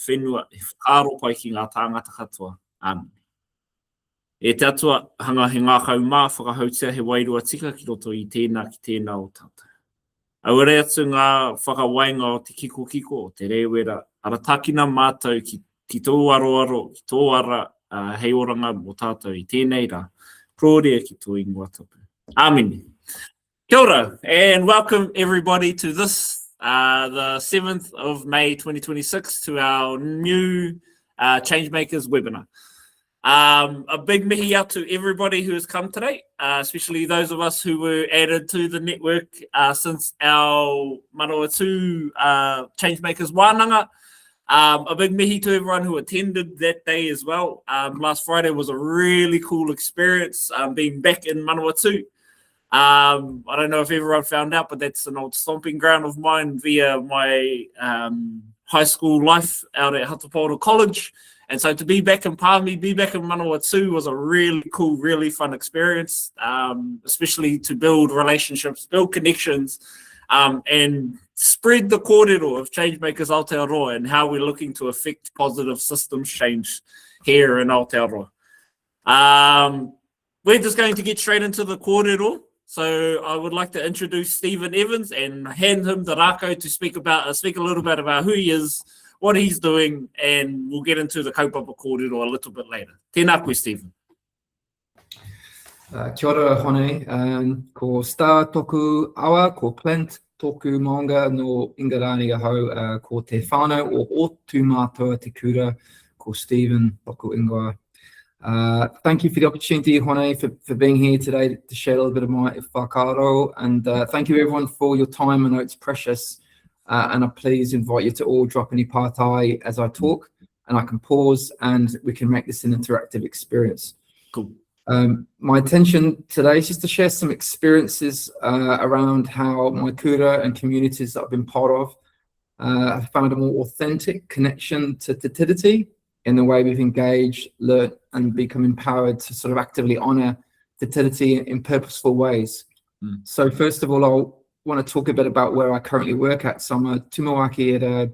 whenua e whakaro pai ki ngā tāngata katoa. Amen. E te atua hanga he ngā kaumā whakahautia he wairua tika ki roto I tēnā ki tēnā o tātou. Aure atu ngā whakawainga o te kiko o te rewera aratakina mātou ki tō aroaro, ki tō ara hei oranga o tātou I tēnei rā. Prōrea ki tō ingoa tapu. Amen. Kia ora, and welcome everybody to this, the 7th of May 2026, to our new Changemakers webinar. A big mihi out to everybody who has come today, especially those of us who were added to the network since our Manawatu Changemakers wānanga. A big mihi to everyone who attended that day as well. Last Friday was a really cool experience, being back in Manawatu. I don't know if everyone found out, but that's an old stomping ground of mine via my high school life out at Hatapora College. And so to be back in Palmi, be back in Manawatu was a really cool, really fun experience, especially to build relationships, build connections, and spread the kōrero of Changemakers Aotearoa and how we're looking to affect positive systems change here in Aotearoa. We're just going to get straight into the kōrero. So I would like to introduce Stephen Evans and hand him the rako to speak a little bit about who he is, what he's doing, and we'll get into the kaupapa kōrero a little bit later. Tēnā koe, Stephen. Kia ora hone, ko Star toku awa, ko Clint toku maunga no Ingarani ahau, ko te whānau o tū mātua te kura, ko Stephen toku ingoa. Thank you for the opportunity, Hone, for being here today to share a little bit of my whakaro, and thank you everyone for your time. I know it's precious, and I please invite you to all drop any partai as I talk, and I can pause and we can make this an interactive experience. Cool. My intention today is just to share some experiences around how my kura and communities that I've been part of have found a more authentic connection to Te Tiriti in the way we've engaged, learnt, and become empowered to sort of actively honour Te Tiriti in purposeful ways. So first of all, I want to talk a bit about where I currently work at. So I'm a tumawaki at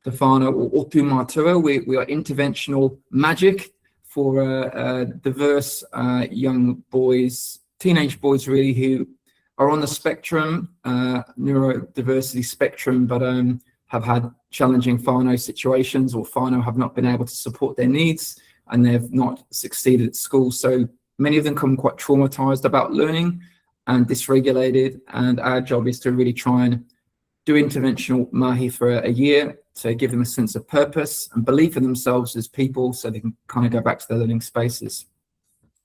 Te Whānau o Tū Mātua. We are interventional magic for diverse young boys, teenage boys really, who are on the spectrum, neurodiversity spectrum, but have had challenging whānau situations, or whānau have not been able to support their needs and they've not succeeded at school. So many of them come quite traumatized about learning and dysregulated, and our job is to really try and do interventional mahi for a year to give them a sense of purpose and belief in themselves as people so they can kind of go back to their learning spaces.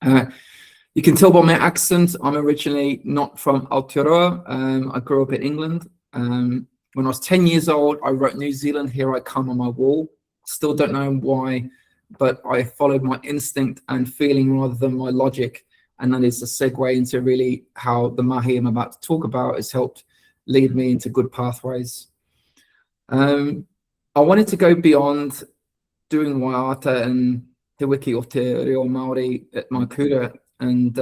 You can tell by my accent, I'm originally not from Aotearoa. I grew up in England. When I was 10 years old, I wrote New Zealand, here I come on my wall. Still don't know why, but I followed my instinct and feeling rather than my logic. And that is a segue into really how the mahi I'm about to talk about has helped lead me into good pathways. I wanted to go beyond doing waiata and te wiki o te reo Māori at my kura. And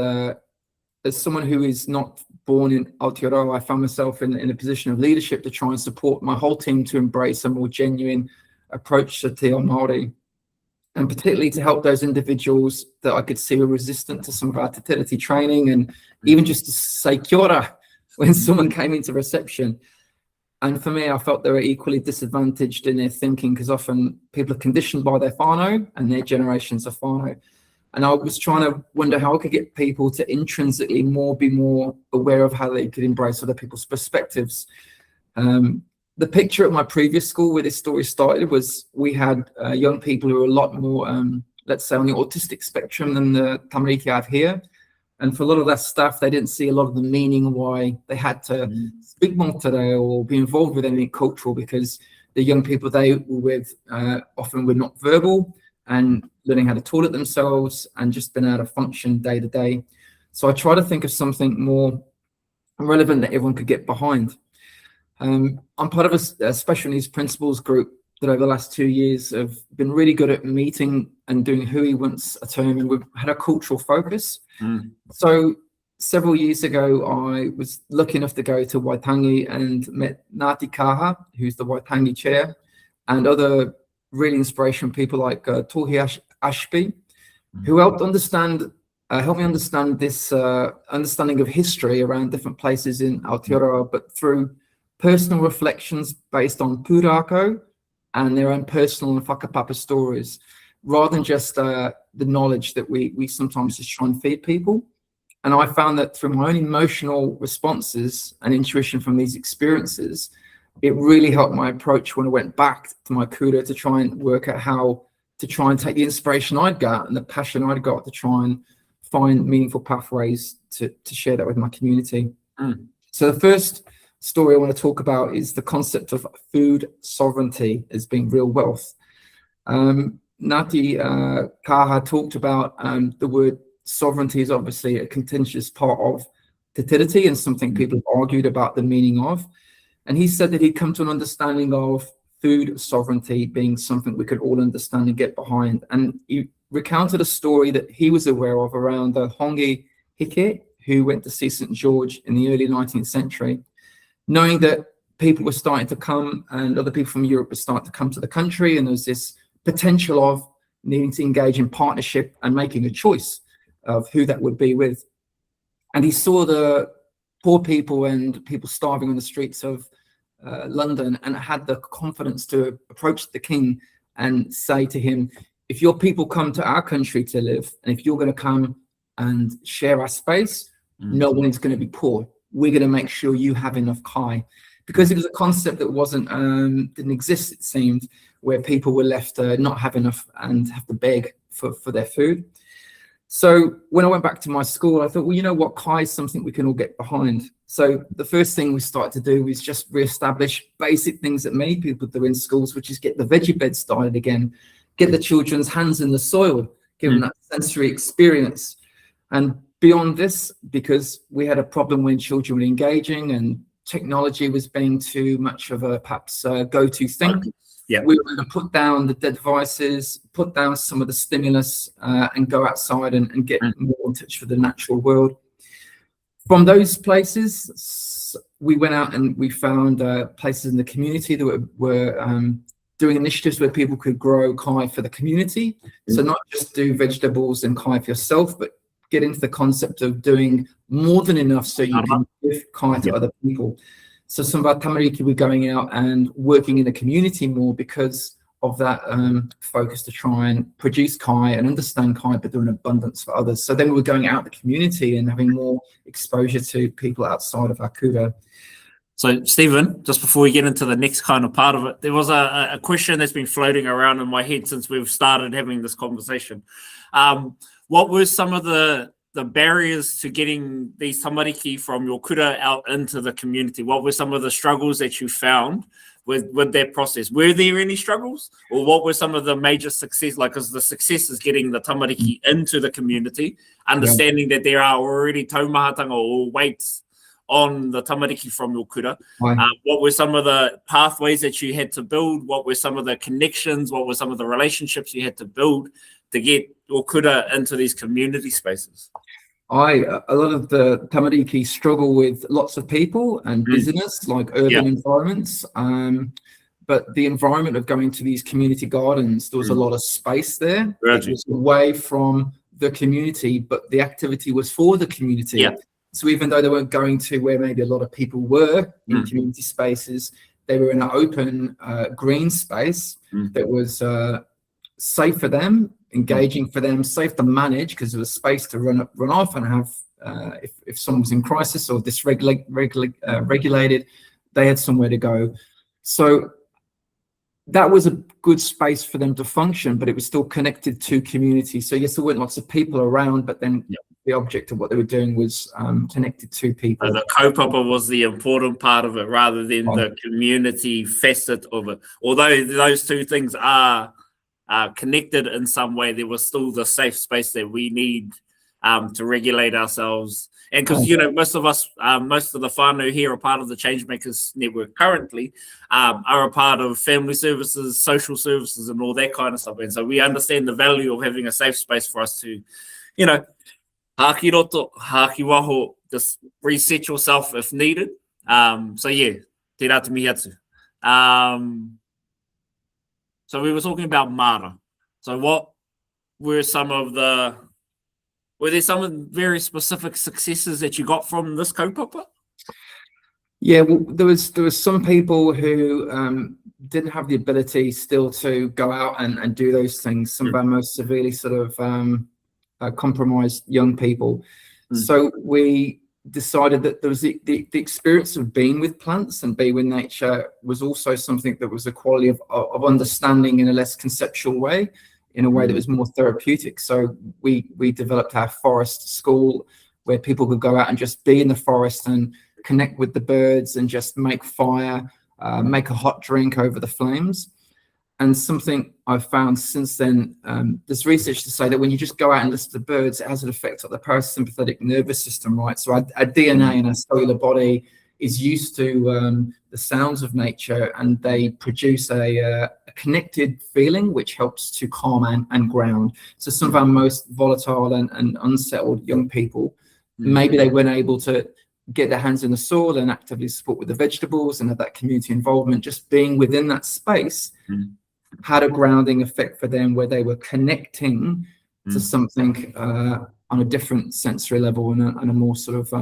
as someone who is not born in Aotearoa, I found myself in a position of leadership to try and support my whole team to embrace a more genuine approach to te ao Māori, and particularly to help those individuals that I could see were resistant to some of our te tiriti training, and even just to say kia ora when someone came into reception. And for me, I felt they were equally disadvantaged in their thinking, because often people are conditioned by their whānau and their generations of whānau. And I was trying to wonder how I could get people to intrinsically be more aware of how they could embrace other people's perspectives. The picture at my previous school where this story started was we had young people who were a lot more, let's say, on the autistic spectrum than the tamariki I have here. And for a lot of that staff, they didn't see a lot of the meaning why they had to speak more today or be involved with anything cultural, because the young people they were with often were not verbal and learning how to toilet themselves and just been able to function day to day. So I try to think of something more relevant that everyone could get behind. I'm part of a special needs principals group that over the last 2 years have been really good at meeting and doing hui once a term, and we've had a cultural focus. So several years ago, I was lucky enough to go to Waitangi and met Ngāti Kaha, who's the Waitangi chair, and other really inspiration from people like Tohi Ashby, who helped me understand this understanding of history around different places in Aotearoa, but through personal reflections based on pūrākau and their own personal and whakapapa stories, rather than just the knowledge that we sometimes just try and feed people. And I found that through my own emotional responses and intuition from these experiences, it really helped my approach when I went back to my kura to try and work out how to try and take the inspiration I'd got and the passion I'd got to try and find meaningful pathways to share that with my community. So the first story I want to talk about is the concept of food sovereignty as being real wealth. Ngāti Kaha talked about the word sovereignty is obviously a contentious part of te tiriti and something people have argued about the meaning of. And he said that he'd come to an understanding of food sovereignty being something we could all understand and get behind. And he recounted a story that he was aware of around the Hongi Hike, who went to see St. George in the early 19th century, knowing that people were starting to come and other people from Europe were starting to come to the country. And there was this potential of needing to engage in partnership and making a choice of who that would be with. And he saw the poor people and people starving on the streets of London, and had the confidence to approach the king and say to him, if your people come to our country to live, and if you're going to come and share our space, no one is going to be poor. We're going to make sure you have enough kai. Because it was a concept that didn't exist, it seemed, where people were left not have enough and have to beg for their food. So when I went back to my school, I thought, well, you know what, kai is something we can all get behind. So the first thing we started to do was just reestablish basic things that many people do in schools, which is get the veggie bed started again, get the children's hands in the soil, give them that sensory experience. And beyond this, because we had a problem when children were engaging and technology was being too much of a perhaps go-to thing. We were going to put down the dead devices, put down some of the stimulus, and go outside and get more in touch with the natural world. From those places, we went out and we found places in the community that were doing initiatives where people could grow kai for the community. So not just do vegetables and kai for yourself, but get into the concept of doing more than enough so you can give kai to other people. So some of our tamariki were going out and working in the community more because of that focus to try and produce kai and understand kai, but do an abundance for others. So then we were going out in the community and having more exposure to people outside of our kura. So Stephen, just before we get into the next kind of part of it, there was a question that's been floating around in my head since we've started having this conversation. What were some of the barriers to getting these tamariki from your kura out into the community? What were some of the struggles that you found with that process? Were there any struggles, or what were some of the major success? Like, because the success is getting the tamariki into the community, understanding that there are already taumahatanga or weights on the tamariki from your kura. What were some of the pathways that you had to build? What were some of the connections? What were some of the relationships you had to build to get your kura into these community spaces? A lot of the tamariki struggle with lots of people and business, like urban environments. But the environment of going to these community gardens, there was a lot of space there. It was away from the community, but the activity was for the community. So even though they weren't going to where maybe a lot of people were in community spaces, they were in an open green space that was safe for them, engaging for them, safe to manage because there was space to run off and have, if someone was in crisis or dysregulated, they had somewhere to go. So that was a good space for them to function, but it was still connected to community. So yes, there weren't lots of people around, but then the object of what they were doing was connected to people. So the kaupapa was the important part of it rather than the community facet of it. Although those two things are connected in some way, there was still the safe space that we need to regulate ourselves. And because, you know, most of us, most of the whānau here are part of the Changemakers network currently, are a part of family services, social services, and all that kind of stuff. And so we understand the value of having a safe space for us to, you know, haki roto, haki waho, just reset yourself if needed. So yeah, te rā te mihi atu. So we were talking about Mara. So what were were there some very specific successes that you got from this kaupapa? Yeah, well, there was some people who didn't have the ability still to go out and do those things. Some of our most severely sort of compromised young people. So we decided that there was the experience of being with plants and being with nature was also something that was a quality of understanding in a less conceptual way, in a way that was more therapeutic. So we developed our forest school where people could go out and just be in the forest and connect with the birds and just make fire, make a hot drink over the flames. And something I've found since then, there's research to say that when you just go out and listen to the birds, it has an effect on the parasympathetic nervous system, right? So our DNA and our cellular body is used to the sounds of nature, and they produce a connected feeling, which helps to calm and ground. So some of our most volatile and unsettled young people, maybe they weren't able to get their hands in the soil and actively support with the vegetables and have that community involvement. Just being within that space had a grounding effect for them, where they were connecting to something on a different sensory level and a more sort of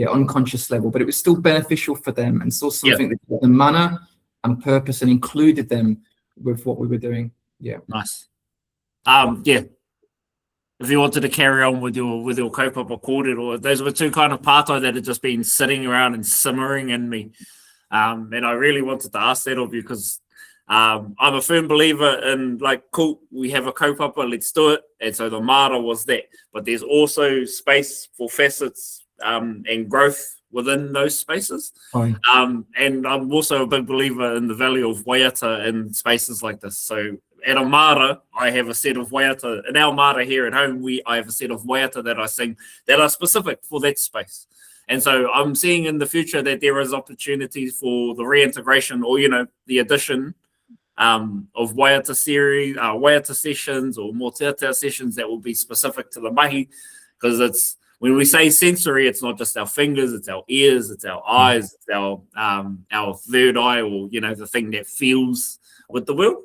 unconscious level. But it was still beneficial for them, and still something that had the manner and purpose and included them with what we were doing. Yeah. Nice. If you wanted to carry on with your kaupapa kōrero, those were two kind of pātai that had just been sitting around and simmering in me. And I really wanted to ask that of you, because I'm a firm believer in, like, cool, we have a kaupapa, let's do it. And so the Mara was that. But there's also space for facets and growth within those spaces. And I'm also a big believer in the value of waiata in spaces like this. So at a Mara, I have a set of waiata. In our Mara here at home, I have a set of waiata that I sing that are specific for that space. And so I'm seeing in the future that there is opportunities for the reintegration or, the addition of waiata series, waiata sessions or more tētā sessions that will be specific to the mahi. Because when we say sensory, it's not just our fingers, it's our ears, it's our eyes, it's our third eye, or, the thing that feels with the world.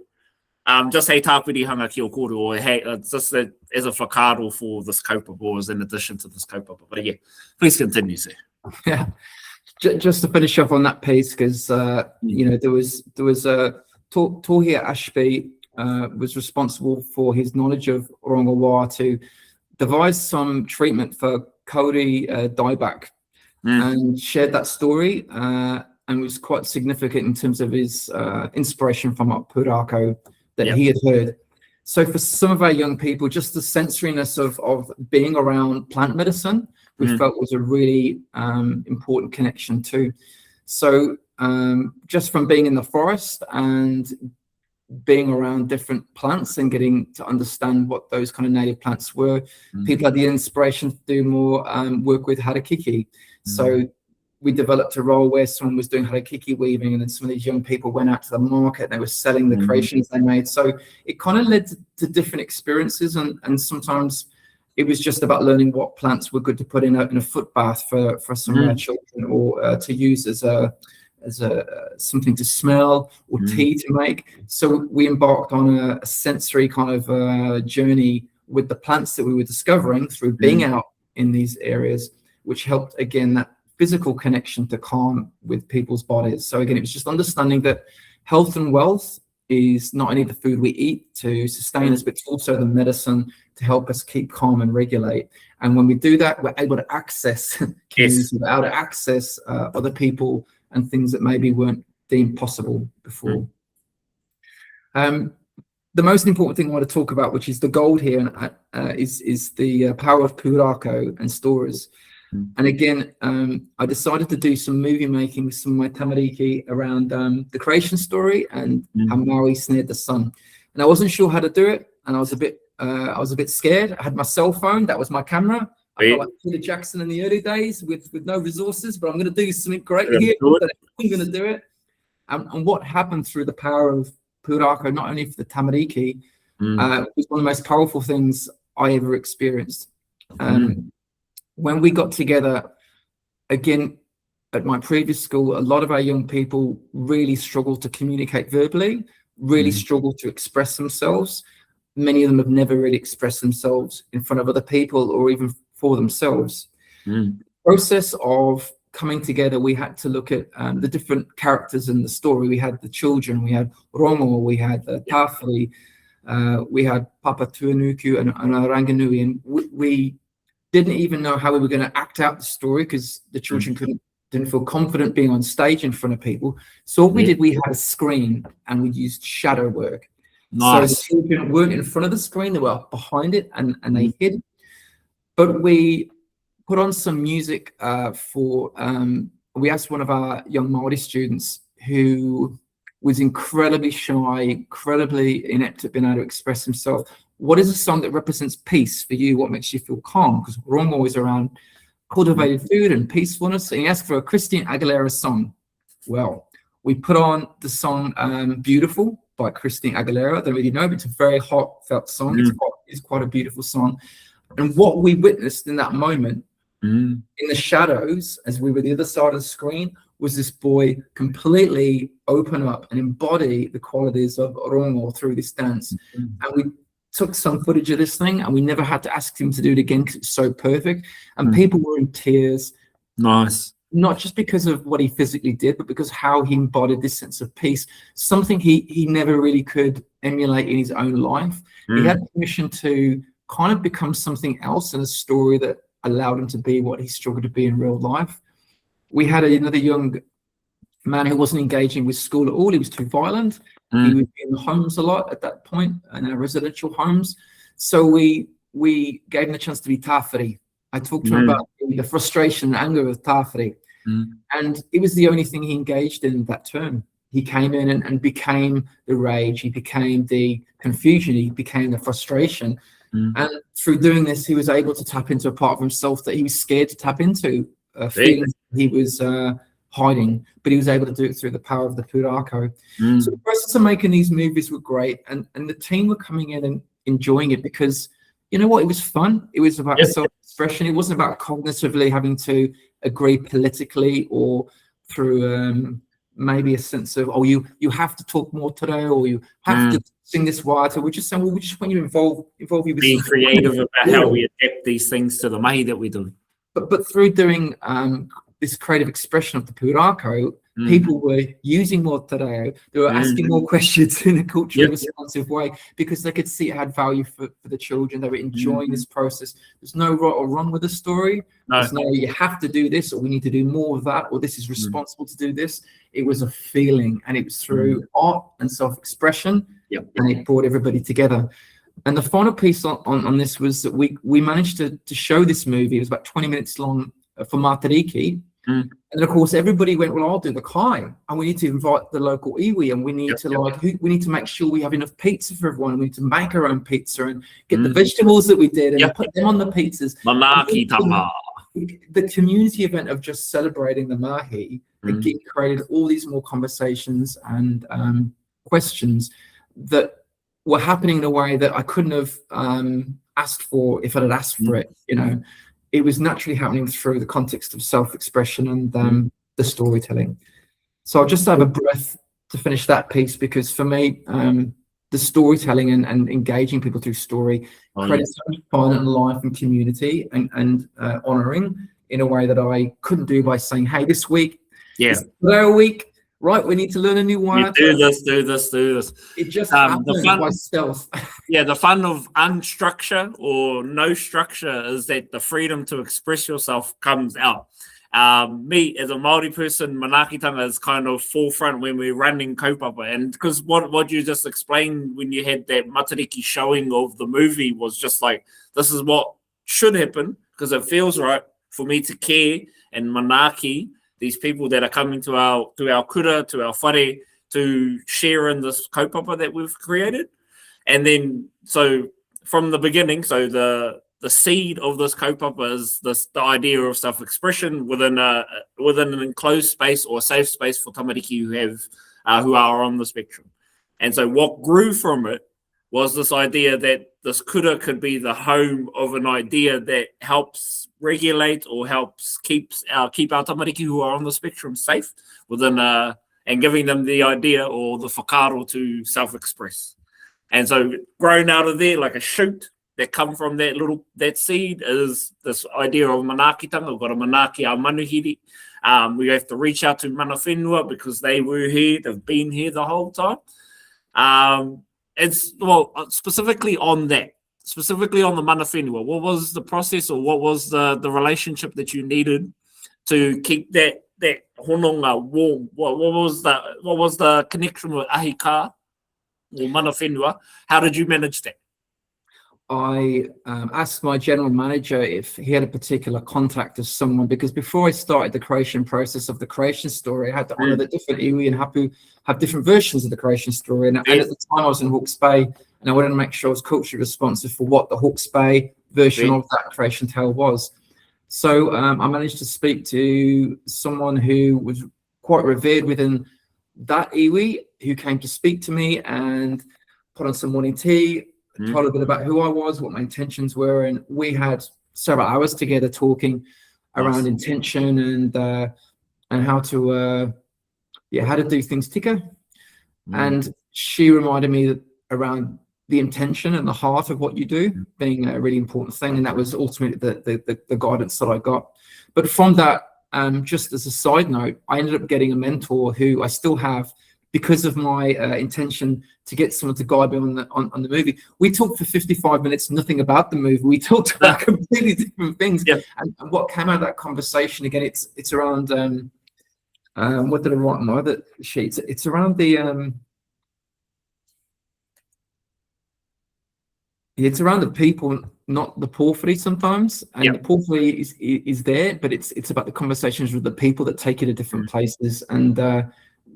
Just hei tāpirihanga ki o kōrero, or hey, just as a whakaaro for this kaupapa, or as in addition to this kaupapa. But yeah, please continue, sir. Yeah, just to finish off on that piece, because there was a Tohia Ashby was responsible for his knowledge of Rongowa to devise some treatment for kauri dieback, and shared that story, and was quite significant in terms of his inspiration from Pūrākau that he had heard. So for some of our young people, just the sensoriness of being around plant medicine, we felt was a really important connection too. So just from being in the forest and being around different plants and getting to understand what those kind of native plants were, people had the inspiration to do more work with harakiki. So we developed a role where someone was doing harakiki weaving, and then some of these young people went out to the market and they were selling the creations they made. So it kind of led to different experiences, and sometimes it was just about learning what plants were good to put in a foot bath for some of our children, or to use as a something to smell, or tea to make. So we embarked on a sensory kind of journey with the plants that we were discovering through being out in these areas, which helped, again, that physical connection to calm with people's bodies. So again, it was just understanding that health and wealth is not only the food we eat to sustain us, but it's also the medicine to help us keep calm and regulate. And when we do that, we're able to access communities, we're able to access other people and things that maybe weren't deemed possible before. The most important thing I want to talk about, which is the gold here, is the power of pūrākau and stories. And again, I decided to do some movie making with some of my tamariki around the creation story and how Maui snared the sun. And I wasn't sure how to do it, and I was a bit scared. I had my cell phone, that was my camera. I felt like Peter Jackson in the early days with no resources, but I'm going to do something great here. I'm going to do it. And what happened through the power of pūrākau, not only for the tamariki, was one of the most powerful things I ever experienced. When we got together, again, at my previous school, a lot of our young people really struggled to communicate verbally, really struggle to express themselves. Many of them have never really expressed themselves in front of other people or even for themselves. The process of coming together, we had to look at the different characters in the story. We had the children, we had Rongo, we had Tawhiri, we had Papa Tuanuku and Ranganui, and we didn't even know how we were going to act out the story because the children didn't feel confident being on stage in front of people. So what we did, we had a screen and we used shadow work. Nice. So the children weren't in front of the screen, they were behind it and they hid. But we put on some music we asked one of our young Māori students who was incredibly shy, incredibly inept at being able to express himself. What is a song that represents peace for you? What makes you feel calm? Because Rongo is around cultivated food and peacefulness. And he asked for a Christina Aguilera song. Well, we put on the song Beautiful by Christina Aguilera. I don't really know, but it's a very heartfelt song. It's quite a beautiful song. And what we witnessed in that moment, in the shadows, as we were the other side of the screen, was this boy completely open up and embody the qualities of Rongo through this dance. And we took some footage of this thing and we never had to ask him to do it again because it's so perfect. And people were in tears. Nice. Not just because of what he physically did, but because how he embodied this sense of peace, something he never really could emulate in his own life. He had permission to kind of become something else in a story that allowed him to be what he struggled to be in real life. We had another young man who wasn't engaging with school at all. He was too violent. He was in homes a lot at that point, in our residential homes. So we gave him the chance to be Tawhiri. I talked to him about the frustration and anger of Tawhiri. And it was the only thing he engaged in that term. He came in and became the rage. He became the confusion. He became the frustration. And through doing this, he was able to tap into a part of himself that he was scared to tap into, feelings he was hiding, but he was able to do it through the power of the pūrākau. So the process of making these movies were great, and the team were coming in and enjoying it because, you know what, it was fun. It was about self-expression. It wasn't about cognitively having to agree politically or through maybe a sense of, you have to talk more today or you have to sing this wire. We're just saying, well, we just want you to involve you with being creative about how we adapt these things to the mahi that we do. But through doing this creative expression of the pūrākau, people were using more te reo. They were asking more questions in a culturally responsive way because they could see it had value for the children. They were enjoying this process. There's no right or wrong with the story. There's no, you have to do this or we need to do more of that or this is responsible to do this. It was a feeling, and it was through art and self-expression, and it brought everybody together. And the final piece on this was that we managed to show this movie. It was about 20 minutes long for Matariki. And then, of course, everybody went, well, I'll do the kai. And we need to invite the local iwi, and we need we need to make sure we have enough pizza for everyone. We need to make our own pizza and get the vegetables that we did and put them on the pizzas. Manaki tama. The community event of just celebrating the mahi again created all these more conversations and questions that were happening in a way that I couldn't have asked for if I had asked for it. You know, it was naturally happening through the context of self-expression and the storytelling. So I'll just have a breath to finish that piece because for me, the storytelling and engaging people through story creates so much fun and life and community and honouring in a way that I couldn't do by saying, hey, this week, this week, right, we need to learn a new wire. Do this. It just happens by stealth. The fun of unstructure or no structure is that the freedom to express yourself comes out. Me, as a Māori person, manaakitanga is kind of forefront when we're running kaupapa. And because what you just explained when you had that matariki showing of the movie was just like, this is what should happen because it feels right for me to care and manaaki these people that are coming to our kura, to our whare, to share in this kaupapa that we've created. And then, so from the beginning, so the seed of this kaupapa is the idea of self-expression within an enclosed space or a safe space for tamariki who are on the spectrum. And so what grew from it was this idea that this kura could be the home of an idea that helps regulate or helps keep our tamariki who are on the spectrum safe within and giving them the idea or the whakaaro to self-express. And so grown out of there like a shoot that come from that seed is this idea of manaakitanga. We've got a manaaki our manuhiri. We have to reach out to mana whenua because they were here, they've been here the whole time. It's specifically on the mana whenua. What was the process or what was the relationship that you needed to keep that hononga warm? What was the connection with ahika or mana whenua? How did you manage that? I asked my general manager if he had a particular contact of someone, because before I started the creation process of the creation story, I had to honor that different iwi and hapu have different versions of the creation story. And at the time I was in Hawke's Bay, and I wanted to make sure I was culturally responsive for what the Hawke's Bay version of that creation tale was. So I managed to speak to someone who was quite revered within that iwi, who came to speak to me and put on some morning tea, told a bit about who I was, what my intentions were, and we had several hours together talking around intention and how to do things tika. And she reminded me that around the intention and the heart of what you do being a really important thing, and that was ultimately the guidance that I got. But from that, just as a side note, I ended up getting a mentor who I still have, because of my intention to get someone to guide me on the movie. We talked for 55 minutes, nothing about the movie. We talked about completely different things. Yeah. And what came out of that conversation, again, it's around, what did I write on my other sheets? It's around the, it's around the people, not the porphyry sometimes. And the porphyry is there, but it's about the conversations with the people that take you to different places. And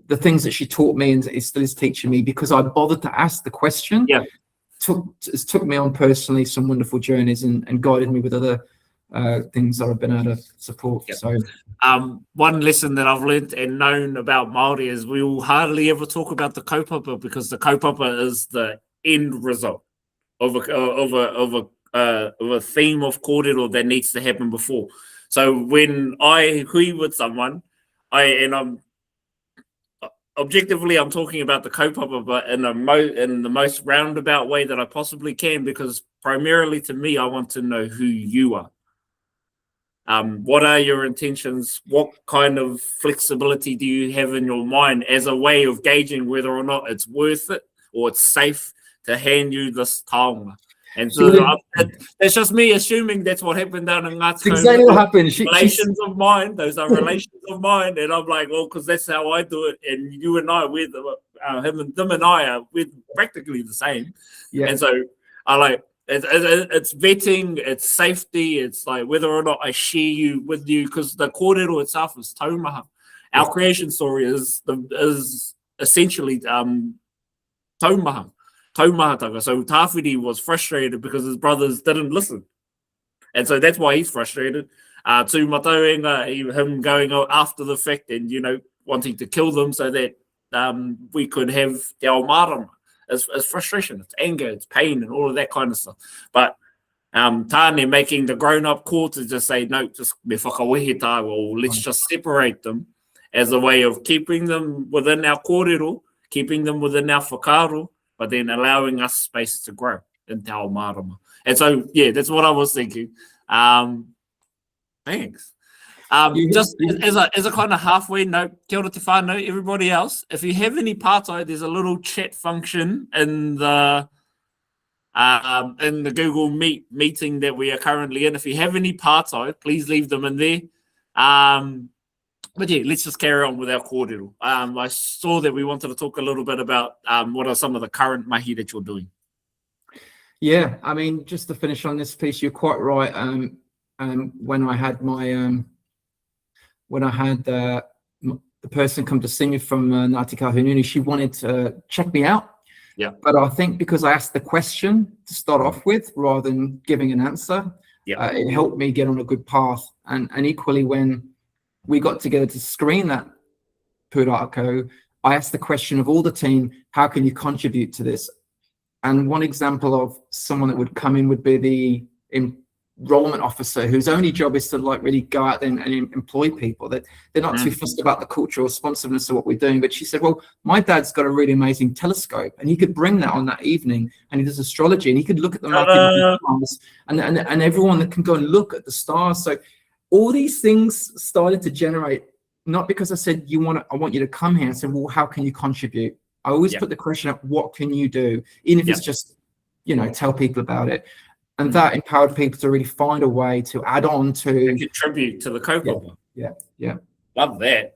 the things that she taught me and it still is teaching me, because I bothered to ask the question, took me on personally some wonderful journeys and guided me with other things that I've been able to support. So one lesson that I've learned and known about Māori is we will hardly ever talk about the kaupapa, because the kaupapa is the end result of a theme of kōrero that needs to happen before. So when I hui with someone, objectively, I'm talking about the kaupapa, but in the most roundabout way that I possibly can, because primarily to me, I want to know who you are. What are your intentions? What kind of flexibility do you have in your mind as a way of gauging whether or not it's worth it or it's safe to hand you this taonga? And so it's just me assuming that's what happened down in Ngāti. Exactly what happened. Relations of mine, those are relations of mine. And I'm like, well, because that's how I do it. And you and I, them and I are practically the same. Yeah. And so I like, it's vetting, it's safety, it's like whether or not I share you with you, because the kōrero itself is taumaha. Our creation story is essentially taumaha. Taumahatanga. So Tāwhiri was frustrated because his brothers didn't listen. And so that's why he's frustrated. To Matauranga, him going after the fact and, wanting to kill them so that we could have te ao marama. It's frustration, it's anger, it's pain and all of that kind of stuff. But Tāne making the grown-up call to just say, no, just me whakawehe tā, or let's just separate them as a way of keeping them within our kōrero, keeping them within our whakaaro, but then allowing us space to grow in te ao marama. And so, that's what I was thinking. Thanks. Just as a kind of halfway note, kia ora te whānau, everybody else, if you have any pātai, there's a little chat function in the Google Meet meeting that we are currently in. If you have any pātai, please leave them in there. But let's just carry on with our kōrero. I saw that we wanted to talk a little bit about what are some of the current mahi that you're doing. Yeah, I mean, just to finish on this piece, you're quite right. When I had the person come to see me from Ngāti Kahungunu, she wanted to check me out. Yeah. But I think because I asked the question to start off with, rather than giving an answer, it helped me get on a good path. And equally, when we got together to screen that pūrākau, I asked the question of all the team, how can you contribute to this? And one example of someone that would come in would be the enrollment officer whose only job is to like really go out there and employ people, that they're not too fussed about the cultural responsiveness of what we're doing. But she said, well, my dad's got a really amazing telescope and he could bring that on that evening, and he does astrology and he could look at the stars, and everyone that can go and look at the stars. So all these things started to generate, not because I said I want you to come here. I said, well, how can you contribute? I always put the question up, what can you do? Even if it's just, tell people about it. And that empowered people to really find a way to add on to contribute to the kaupapa. Yeah. Love that.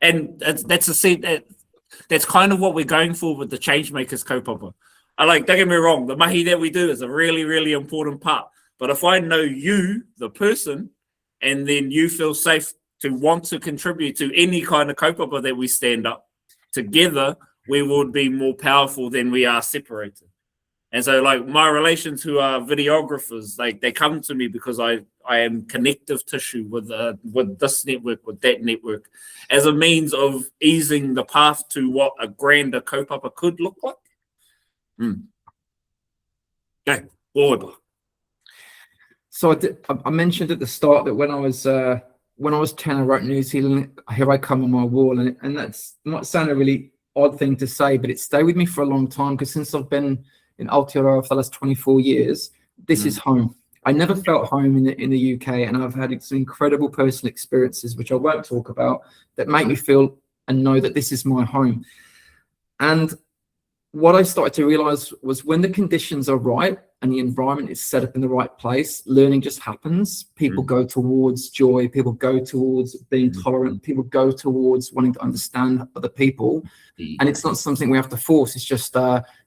And that's kind of what we're going for with the Changemakers kaupapa. Don't get me wrong, the mahi that we do is a really, really important part. But if I know you, the person, and then you feel safe to want to contribute to any kind of kaupapa that we stand up together, we would be more powerful than we are separated. And so, like, my relations who are videographers, they come to me because I am connective tissue with this network, with that network, as a means of easing the path to what a grander kaupapa could look like. Okay, forward. So I mentioned at the start that when I was 10, I wrote New Zealand, Here I Come on my wall, and that's might sound a really odd thing to say, but it stayed with me for a long time, because since I've been in Aotearoa for the last 24 years, this is home. I never felt home in the UK, and I've had some incredible personal experiences, which I won't talk about, that make me feel and know that this is my home. And what I started to realize was, when the conditions are right and the environment is set up in the right place, learning just happens. People go towards joy, people go towards being tolerant, people go towards wanting to understand other people. And it's not something we have to force. It's just,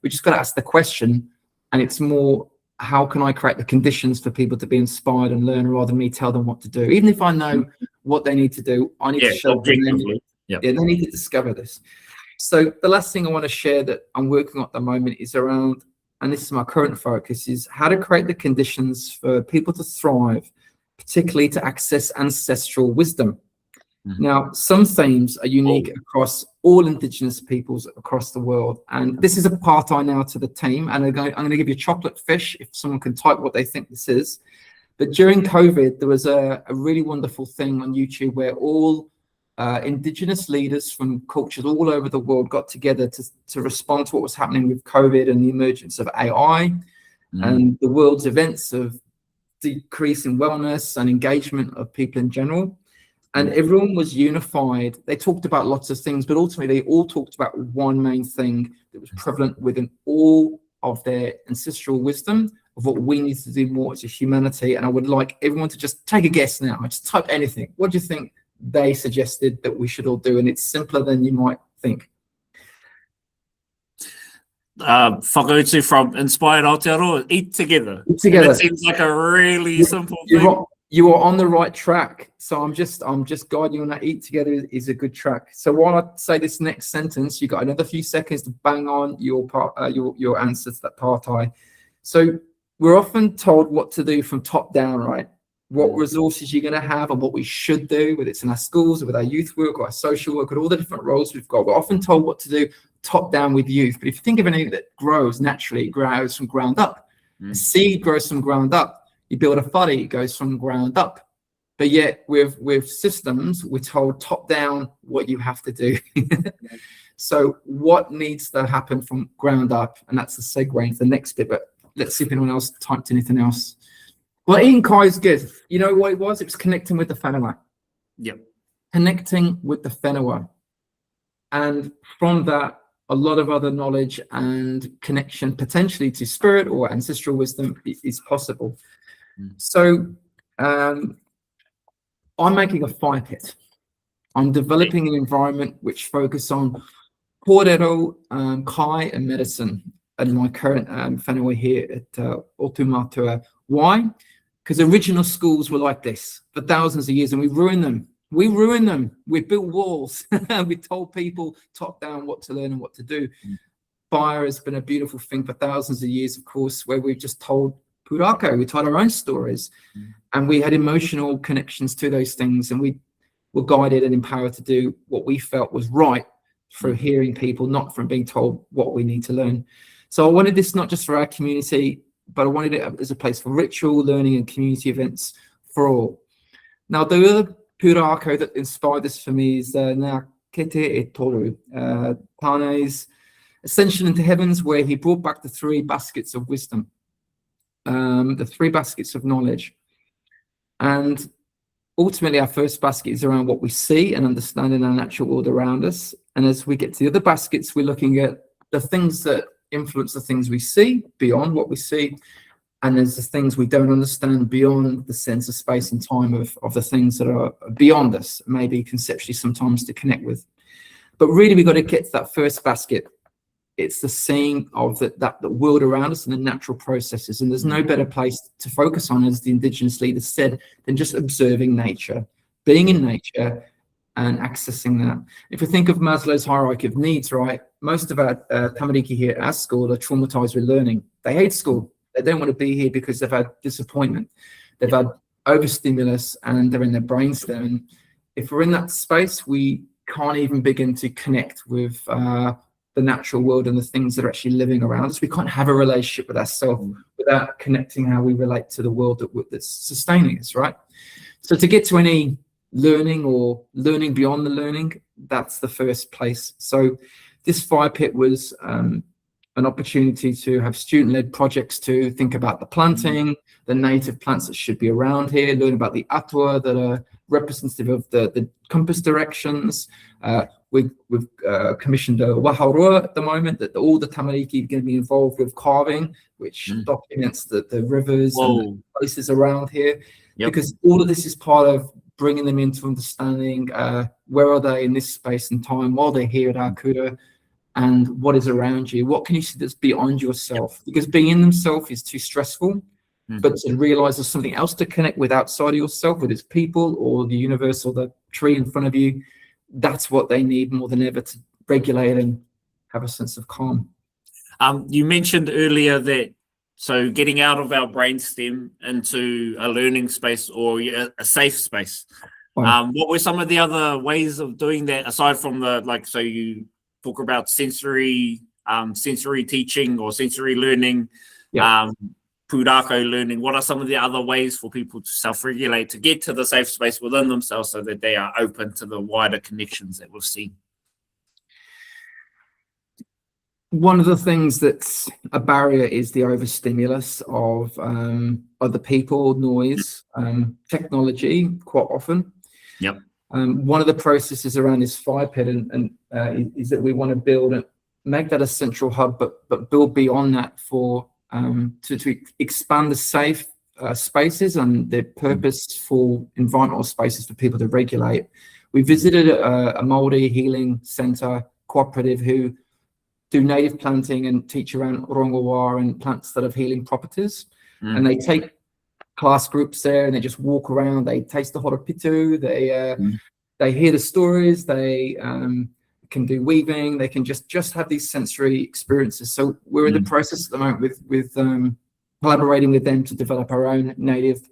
we just got to ask the question. And it's more, how can I create the conditions for people to be inspired and learn, rather than me tell them what to do? Even if I know what they need to do, I need to show them. They need to discover this. So the last thing I want to share that I'm working on at the moment is around, and this is my current focus, is how to create the conditions for people to thrive, particularly to access ancestral wisdom. Now, some themes are unique across all Indigenous peoples across the world. And this is a part I now to the team. And I'm going to give you a chocolate fish if someone can type what they think this is. But during COVID, there was a really wonderful thing on YouTube where all Indigenous leaders from cultures all over the world got together to respond to what was happening with COVID and the emergence of AI and the world's events of decrease in wellness and engagement of people in general. And everyone was unified. They talked about lots of things, but ultimately they all talked about one main thing that was prevalent within all of their ancestral wisdom of what we need to do more as a humanity. And I would like everyone to just take a guess now. Just type anything. What do you think they suggested that we should all do? And it's simpler than you might think. Whakautu from Inspired Aotearoa, eat together. Eat together. And it seems like a really simple thing. You are on the right track. So I'm just guiding you on that. Eat together is a good track. So while I say this next sentence, you got another few seconds to bang on your part, your answer to that part I. So we're often told what to do from top down, right? What resources you're going to have and what we should do, whether it's in our schools or with our youth work or our social work, or all the different roles we've got. We're often told what to do top down with youth. But if you think of anything that grows naturally, it grows from ground up. A seed grows from ground up. You build a whare, it goes from ground up. But yet with systems, we're told top down what you have to do. So what needs to happen from ground up? And that's the segue into the next bit. But let's see if anyone else typed anything else. Well, eating kai is good. You know what it was? It was connecting with the whenua. Yep. Connecting with the whenua. And from that, a lot of other knowledge and connection potentially to spirit or ancestral wisdom is possible. So I'm making a fire pit. I'm developing an environment which focuses on kōrero, kai and medicine in my current whenua here at Otumatua. Why? Because original schools were like this for thousands of years, and we ruined them. We built walls. We told people top down what to learn and what to do. Fire has been a beautiful thing for thousands of years, of course, where we've just told pūrākau, we told our own stories, and we had emotional connections to those things, and we were guided and empowered to do what we felt was right through hearing people, not from being told what we need to learn. So I wanted this not just for our community, but I wanted it as a place for ritual, learning, and community events for all. Now, the other pūrākau that inspired this for me is Ngā Kete e Toru, Tane's ascension into heavens, where he brought back the 3 baskets of wisdom, the 3 baskets of knowledge. And ultimately, our first basket is around what we see and understanding our natural world around us. And as we get to the other baskets, we're looking at the things that influence the things we see, beyond what we see. And there's the things we don't understand beyond the sense of space and time of the things that are beyond us, maybe conceptually sometimes to connect with. But really, we've got to get to that first basket. It's the seeing of the world around us and the natural processes. And there's no better place to focus on, as the Indigenous leaders said, than just observing nature, being in nature and accessing that. If we think of Maslow's hierarchy of needs, right, most of our tamariki here at school are traumatized with learning. They hate school. They don't want to be here because they've had disappointment. They've had overstimulus and they're in their brainstem. And if we're in that space, we can't even begin to connect with the natural world and the things that are actually living around us. We can't have a relationship with ourselves without connecting how we relate to the world that's sustaining us, right? So to get to any learning or learning beyond the learning, that's the first place. So this fire pit was an opportunity to have student-led projects to think about the planting, the native plants that should be around here, learn about the atua that are representative of the compass directions. We've commissioned a waharoa at the moment that all the tamariki are going to be involved with carving, which documents the rivers and the places around here. Because all of this is part of bringing them into understanding where are they in this space and time while they're here at our kura, and what is around you. What can you see that's beyond yourself? Because being in themselves is too stressful. But to realize there's something else to connect with outside of yourself, whether it's people or the universe or the tree in front of you, that's what they need more than ever to regulate and have a sense of calm. You mentioned earlier that so getting out of our brainstem into a learning space or a safe space. What were some of the other ways of doing that aside from so you talk about sensory teaching or sensory learning, pūrākau learning? What are some of the other ways for people to self-regulate, to get to the safe space within themselves so that they are open to the wider connections that we've seen? One of the things that's a barrier is the overstimulus of other people, noise, technology, quite often. One of the processes around this fire pit is that we want to build and make that a central hub, but build beyond that for to expand the safe spaces and the purposeful environmental spaces for people to regulate. We visited a Māori healing centre cooperative who do native planting and teach around rongoā and plants that have healing properties. And they take class groups there and they just walk around, they taste the horopitu, they hear the stories, they can do weaving, they can just have these sensory experiences. So we're in the process at the moment with collaborating with them to develop our own native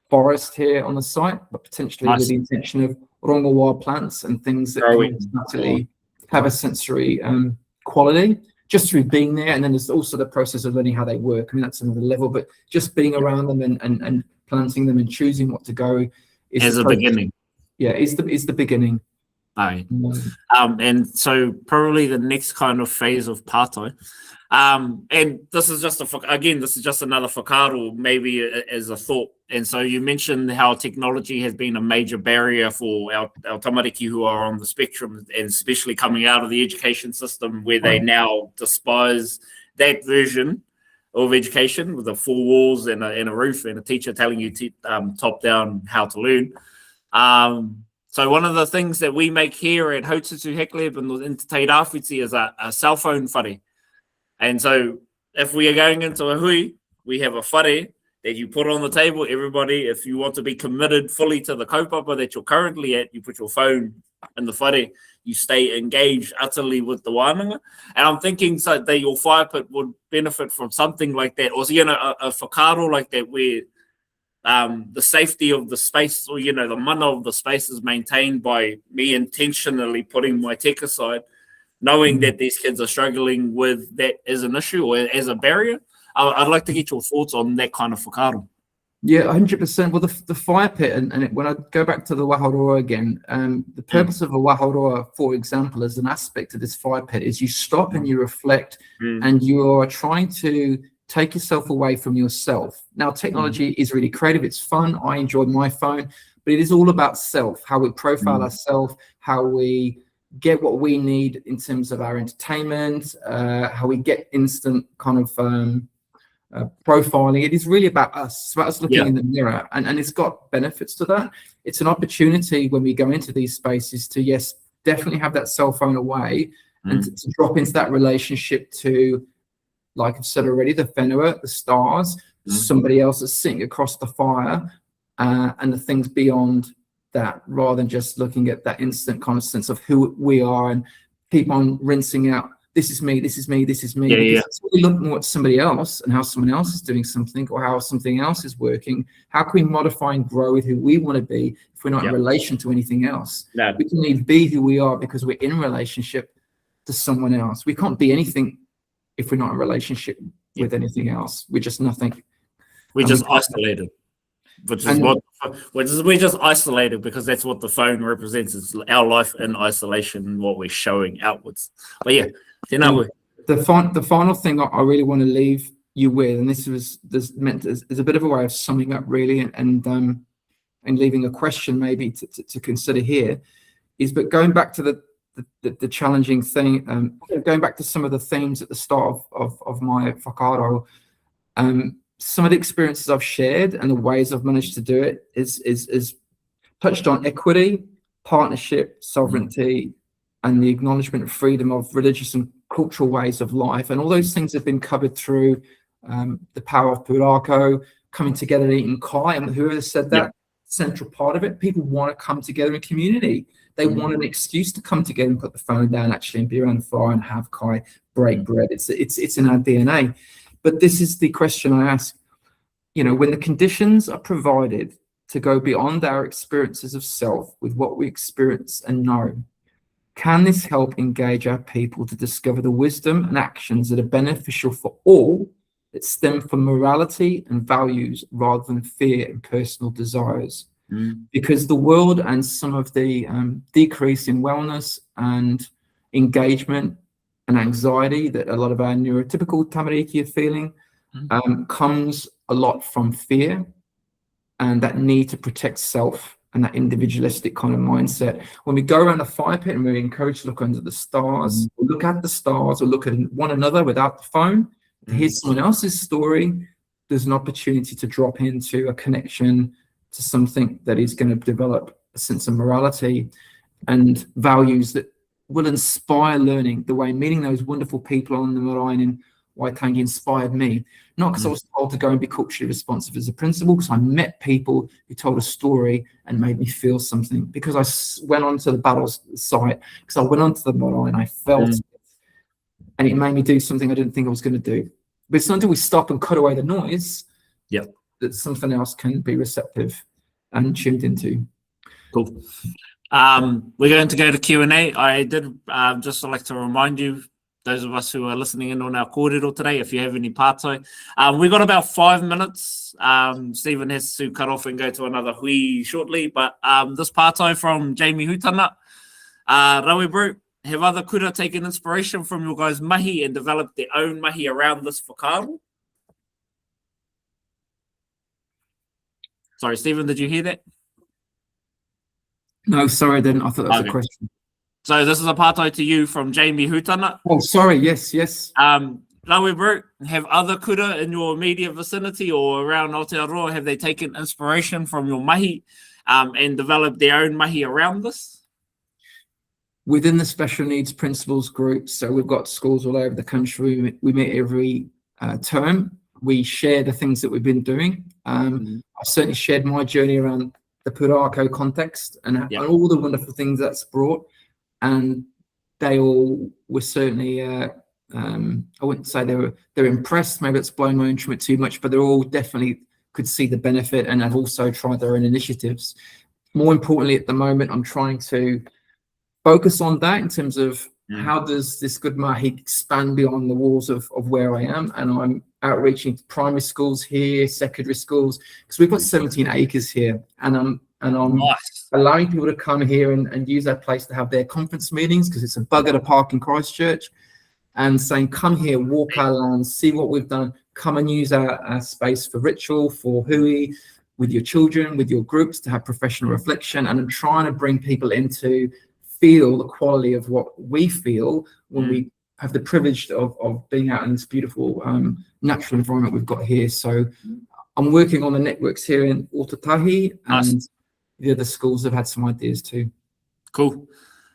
forest here on the site, but potentially with the intention of rongoā plants and things that can actually have a sensory quality just through being there. And then there's also the process of learning how they work. I mean, that's another level, but just being around them and planting them and choosing what to go is as a beginning. Yeah, is the beginning. Aye. And so probably the next kind of phase of pātai, and this is just another whakaaro maybe as a thought. And so you mentioned how technology has been a major barrier for our tamariki who are on the spectrum, and especially coming out of the education system where they now despise that version of education with the four walls and a roof and a teacher telling you top down how to learn. So one of the things that we make here at Haututu Hekleb and Te Rāwhiti is a cell phone whare. And so if we are going into a hui, we have a whare that you put on the table. Everybody, if you want to be committed fully to the kaupapa that you're currently at, you put your phone in the whare, you stay engaged utterly with the wānanga. And I'm thinking so that your fire pit would benefit from something like that, or a whakaaro like that where the safety of the space, or the mana of the space is maintained by me intentionally putting my tech aside, knowing that these kids are struggling with that as an issue or as a barrier. I'd like to get your thoughts on that kind of whakaaro. Yeah, 100%. Well, the fire pit, and when I go back to the waharoa again, the purpose of a waharoa, for example, as an aspect of this fire pit, is you stop and you reflect, and you are trying to take yourself away from yourself. Now, technology is really creative. It's fun. I enjoyed my phone, but it is all about self, how we profile ourselves, how we get what we need in terms of our entertainment, how we get instant kind of profiling. It is really about us. It's about us looking in the mirror, and it's got benefits to that. It's an opportunity when we go into these spaces to, yes, definitely have that cell phone away and to drop into that relationship to, like I've said already, the whenua, the stars, somebody else that's sitting across the fire, and the things beyond that, rather than just looking at that instant kind of sense of who we are and keep on rinsing out, this is me, this is me, this is me. Because we look more at somebody else and how someone else is doing something, or how something else is working. How can we modify and grow with who we want to be if we're not in relation to anything else? We can only be who we are because we're in relationship to someone else. We can't be anything if we're not in relationship with anything else. We're just nothing. We're just isolated. We're just isolated because that's what the phone represents. It's our life in isolation and what we're showing outwards. But yeah, the final thing I really want to leave you with, and this meant as a bit of a way of summing up really, and leaving a question maybe to consider here, is but going back to the challenging thing, going back to some of the themes at the start of my whakaaro, some of the experiences I've shared and the ways I've managed to do it is touched on equity, partnership, sovereignty, and the acknowledgement of freedom of religious and cultural ways of life. And all those things have been covered through the power of pūrākau, coming together and eating kai. And whoever said that, central part of it, people want to come together in community. They want an excuse to come together and put the phone down actually and be around the fire and have kai, break bread. It's in our DNA. But this is the question I ask, when the conditions are provided to go beyond our experiences of self with what we experience and know, can this help engage our people to discover the wisdom and actions that are beneficial for all, that stem from morality and values rather than fear and personal desires? Because the world and some of the decrease in wellness and engagement and anxiety that a lot of our neurotypical tamariki are feeling comes a lot from fear and that need to protect self and that individualistic kind of mindset. When we go around the fire pit and we're encouraged to look under the stars, or look at the stars, or look at one another without the phone, to hear someone else's story, there's an opportunity to drop into a connection to something that is going to develop a sense of morality and values that will inspire learning, the way meeting those wonderful people on the marae in Waitangi inspired me. Not because I was told to go and be culturally responsive as a principal, because I met people who told a story and made me feel something, because I went onto the battle site, because I went onto the marae and I felt it, and it made me do something I didn't think I was going to do. But it's not until we stop and cut away the noise that something else can be receptive and tuned into. Cool. We're going to go to Q&A. I did just like to remind you, those of us who are listening in on our kōrero today, if you have any pātai. We've got about 5 minutes. Stephen has to cut off and go to another hui shortly, but this pātai from Jamie Hutana. Rawe bro, have other kura taken inspiration from your guys' mahi and developed their own mahi around this whakaaro? Sorry, Stephen, did you hear that? No, sorry, I didn't. I thought that was a question. So this is a pātai to you from Jamie Hutana. Oh, sorry. Yes. Rawe bro, have other kura in your immediate vicinity or around Aotearoa, have they taken inspiration from your mahi and developed their own mahi around this? Within the special needs principals group, so we've got schools all over the country. We meet every term. We share the things that we've been doing. I've certainly shared my journey around the pūrākau context and all the wonderful things that's brought. And they all were certainly, I wouldn't say they're impressed, maybe it's blowing my own trumpet too much, but they're all definitely could see the benefit and have also tried their own initiatives. More importantly, at the moment, I'm trying to focus on that in terms of how does this good mahi expand beyond the walls of where I am. And I'm outreaching to primary schools here, secondary schools, because we've got 17 acres here, and I'm Nice. allowing people to come here and use that place to have their conference meetings, because it's a bugger to park in Christchurch, and saying, come here, walk our land, see what we've done, come and use our space for ritual, for hui, with your children, with your groups, to have professional reflection. And I'm trying to bring people in to feel the quality of what we feel when we have the privilege of being out in this beautiful natural environment we've got here. So I'm working on the networks here in Otatahi, and the other schools have had some ideas too. Cool.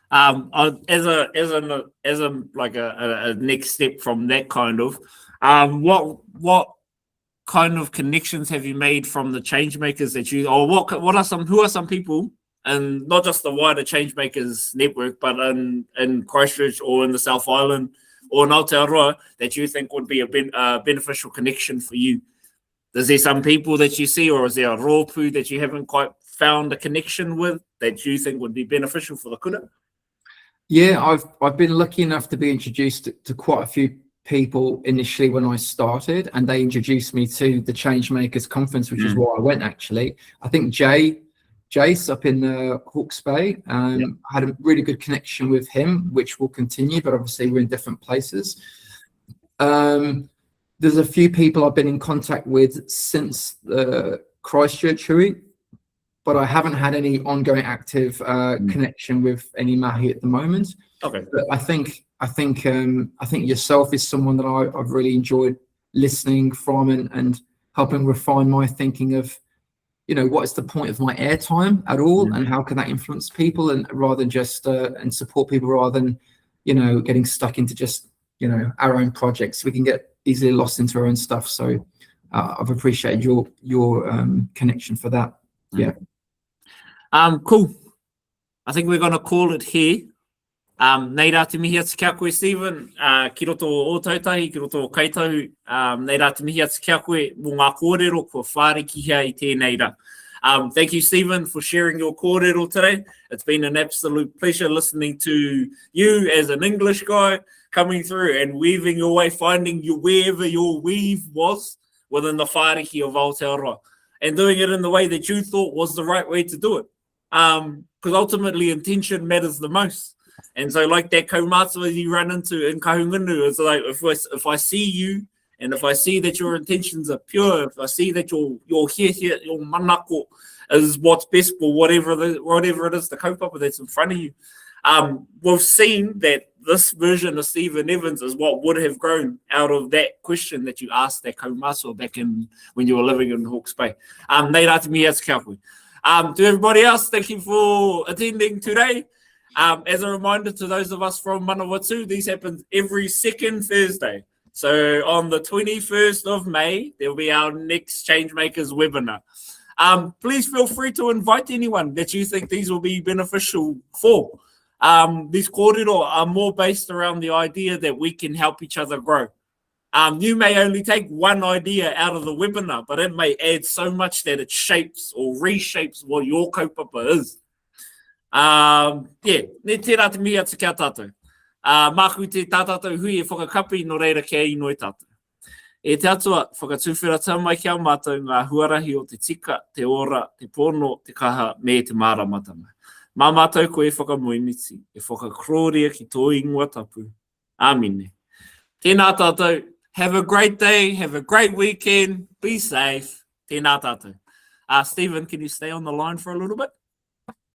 As a like a next step from that kind of, what kind of connections have you made from the Changemakers that you, or who are some people, and not just the wider Changemakers network, but in Christchurch or in the South Island or in Aotearoa, that you think would be a beneficial connection for you? Is there some people that you see, or is there a rōpū that you haven't quite found a connection with that you think would be beneficial for the kura? Yeah, I've been lucky enough to be introduced to quite a few people initially when I started, and they introduced me to the Changemakers conference, which is why I went, actually. I think Jace up in Hawke's Bay, had a really good connection with him, which will continue, but obviously we're in different places. There's a few people I've been in contact with since the Christchurch hui, but I haven't had any ongoing active connection with any mahi at the moment. Okay. But I think yourself is someone that I've really enjoyed listening from and helping refine my thinking of, what is the point of my airtime at all, and how can that influence people, and rather than just and support people, rather than getting stuck into just our own projects. We can get easily lost into our own stuff. So I've appreciated your connection for that. Yeah. Cool. I think we're going to call it here. Nei rā te mihi atu kia koe, Stephen, ki roto o tautahi, ki roto o kaitahu. Nei rā te mihi atu kia koe mō ngā kōrero kua whārekihia I tēnei rā. Thank you, Stephen, for sharing your kōrero today. It's been an absolute pleasure listening to you as an English guy coming through and weaving your way, finding wherever your weave was within the whārehi of Aotearoa, and doing it in the way that you thought was the right way to do it. Because ultimately intention matters the most. And so, like that kaumātua you run into in Kahungunu, it's like if I see you, and if I see that your intentions are pure, if I see that your here, your manako is what's best for whatever it is, the kaupapa that's in front of you. We've seen that this version of Stephen Evans is what would have grown out of that question that you asked that kaumātua back in when you were living in Hawke's Bay. Nei rā te mihi atu kia koe. To everybody else, thank you for attending today. As a reminder to those of us from Manawatu, these happen every second Thursday. So on the 21st of May, there will be our next Changemakers webinar. Please feel free to invite anyone that you think these will be beneficial for. These kōrero are more based around the idea that we can help each other grow. You may only take one idea out of the webinar, but it may add so much that it shapes or reshapes what your kaupapa is. Ne te rā te mihi atu kia tātou. Māku te tātātou hui e whakakapi no reira kia ino e tātou. E te atua, whakatūwhera taumai kia mātou ngā huarahi o te tika, te ora, te pono, te kaha, me te māramatanga. Mā mātou ko e whakamoiniti, e whakakroria ki tō ingoa tapu. Āmine. Tēnā tātou. Have a great day. Have a great weekend. Be safe. Tēnā tātou. Stephen, can you stay on the line for a little bit?